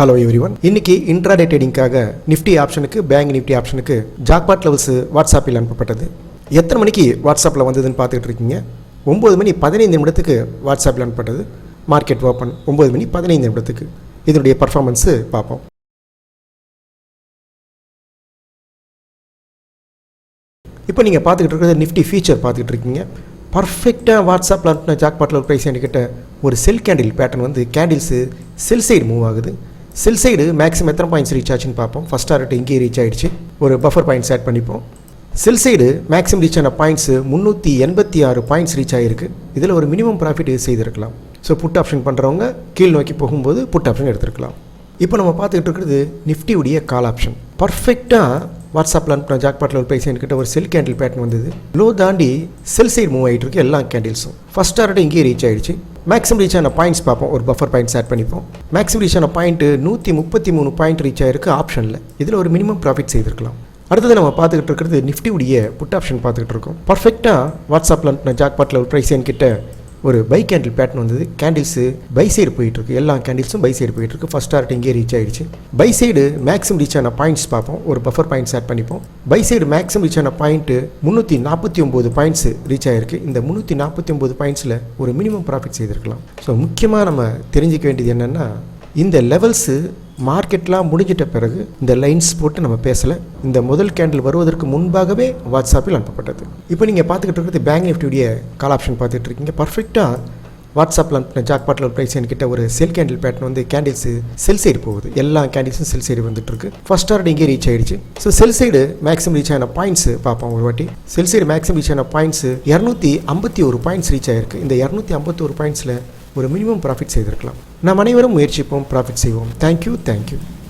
Hello everyone. இன்னைக்கு intraday ட்ரேடிங்காக நிஃப்டி ஆப்ஷனுக்கு பேங்க் நிஃப்டி ஆப்ஷனுக்கு ஜாக்பாட் லெவல்ஸ் வாட்ஸ்அப்பில் அனுப்பப்பட்டது. எத்தனை மணிக்கு வாட்ஸ்அப்பில் வந்ததுன்னு பார்த்துட்டு இருக்கீங்க? 9 மணி 15 நிமிடத்துக்கு வாட்ஸ்அப்பில் அனுப்பப்பட்டது. மார்க்கெட் ஓப்பன் 9 மணி 15 நிமிடத்துக்கு. இதனுடைய பர்ஃபார்மன்ஸு பார்ப்போம். இப்போ நீங்கள் பார்த்துக்கிட்டு இருக்கிறது நிஃப்டி ஃபியூச்சர் பார்த்துக்கிட்டு இருக்கீங்க. பர்ஃபெக்டாக வாட்ஸ்அப்பில் அனுப்பின ஜாக்பாட் லெவல் ப்ரைஸ் என்கிட்ட ஒரு செல் கேண்டில் பேட்டர்ன் வந்து கேண்டில்ஸு செல் சைடு மூவ் ஆகுது. செல் சைடு மேக்ஸிமம் எத்தனை பாயிண்ட்ஸ் ரீச் ஆச்சுன்னு பார்ப்போம். ஃபஸ்ட் டார்கெட் இங்கே ரீச் ஆகிடுச்சு. ஒரு பஃபர் பாயிண்ட்ஸ் ஆட் பண்ணிப்போம். செல் சைடு மேக்ஸிமம் ரீச் ஆன பாயிண்ட்ஸு 386 பாயிண்ட்ஸ் ரீச் ஆகிருக்கு. இதில் ஒரு மினிமம் ப்ராஃபிட் செய்திருக்கலாம். ஸோ புட் ஆப்ஷன் பண்ணுறவங்க கீழ் நோக்கி போகும்போது புட் ஆப்ஷன் எடுத்துருக்கலாம். இப்போ நம்ம பார்த்துக்கிட்டு இருக்கிறது நிஃப்டியுடைய கால் ஆப்ஷன். பர்ஃபெக்டாக வாட்ஸ்அப்பில் அனுப்பின ஜாக்பாட் லெவல் ப்ரைஸ் என்கிட்ட ஒரு செல் கேண்டில் பேட்டர்ன் வந்தது. லோ தாண்டி செல் சைடு மூவ் ஆகிட்டு இருக்கு எல்லா கேண்டில்ஸும். ஃபஸ்ட் டார்கெட் இங்கே ரீச் ஆகிடுச்சு. மேக்ஸிமம் ரீச் ஆன பாயிண்ட்ஸ் பார்ப்போம். ஒரு பஃபர் பாயிண்ட்ஸ் ஆட் பண்ணிப்போம். மேக்ஸிமம் ரீச் ஆன பாயிண்ட் 133 பாயிண்ட் ரீச் ஆகிருக்கு ஆப்ஷனில். இதில் ஒரு மினிமம் ப்ராஃபிட் செய்திருக்கலாம். அடுத்தது நம்ம பார்த்துக்கிட்டு இருக்கிறது நிஃப்டியுடைய புட் ஆப்ஷன் பார்த்துக்கிட்டு இருக்கோம். பர்ஃபெக்டாக வாட்ஸ்அப்பில் அனுப்பின ஜாக்பாட் லெவல் ப்ரைஸ் என்கிட்ட ஒரு பை கேண்டில் பேட்டர்ன் வந்தது. கேண்டில்ஸு பை சைடு போயிட்டுருக்கு. எல்லா கேண்டில்ஸும் பை சைடு போயிட்டுருக்கு. ஃபஸ்ட் டார்கெட் இங்கே ரீச் ஆகிடுச்சு. பை சைடு மேக்ஸிமம் ரீச் ஆன பாயிண்ட்ஸ் பார்ப்போம். ஒரு பஃபர் பாயிண்ட்ஸ் ஆட் பண்ணிப்போம். பை சைடு மேக்ஸிமம் ரீச் ஆன பாயிண்ட்டு 349 பாயிண்ட்ஸ் ரீச் ஆகிருக்கு. இந்த 349 பாயிண்ட்ஸில் ஒரு மினிமம் ப்ராஃபிட் செய்திருக்கலாம். ஸோ முக்கியமாக நம்ம தெரிஞ்சிக்க வேண்டியது என்னென்னா, இந்த லெவல்ஸு மார்க்கெட்லாம் முடிஞ்சிட்ட பிறகு இந்த லைன்ஸ் போட்டு நம்ம பேசலை. இந்த முதல் கேண்டில் வருவதற்கு முன்பாகவே வாட்ஸ்அப்பில் அனுப்பப்பட்டது. இப்போ நீங்கள் பார்த்துக்கிட்டு இருக்கிறது பேங்க் நிஃப்டியுடைய கால் ஆப்ஷன் பார்த்துட்டு இருக்கீங்க. பர்ஃபெக்டாக வாட்ஸ்அப்பில் அனுப்பின ஜாக்பாட் லெவல் ப்ரைஸ் என்கிட்ட ஒரு செல் கேண்டில் பேட்டர்ன் வந்து கேண்டில்ஸு செல் சைடு போகுது. எல்லா கேண்டில்ஸும் செல் சைடு வந்துட்டு இருக்கு. ஃபர்ஸ்ட் டார்கெட் இங்கே ரீச் ஆயிடுச்சு. ஸோ செல் சைடு மேக்ஸிமம் ரீச் ஆன பாயிண்ட்ஸ் பார்ப்போம் ஒரு வாட்டி. செல் சைடு மேக்ஸிமம் ரீச் ஆன பாயிண்ட்ஸ் 251 பாயிண்ட்ஸ் ரீச் ஆயிருக்கு. இந்த 251 பாயிண்ட்ஸில் ஒரு மினிமம் ப்ராஃபிட் செய்திருக்கலாம். நாம் அனைவரும் முயற்சிப்போம், ப்ராஃபிட் செய்வோம். தேங்க்யூ.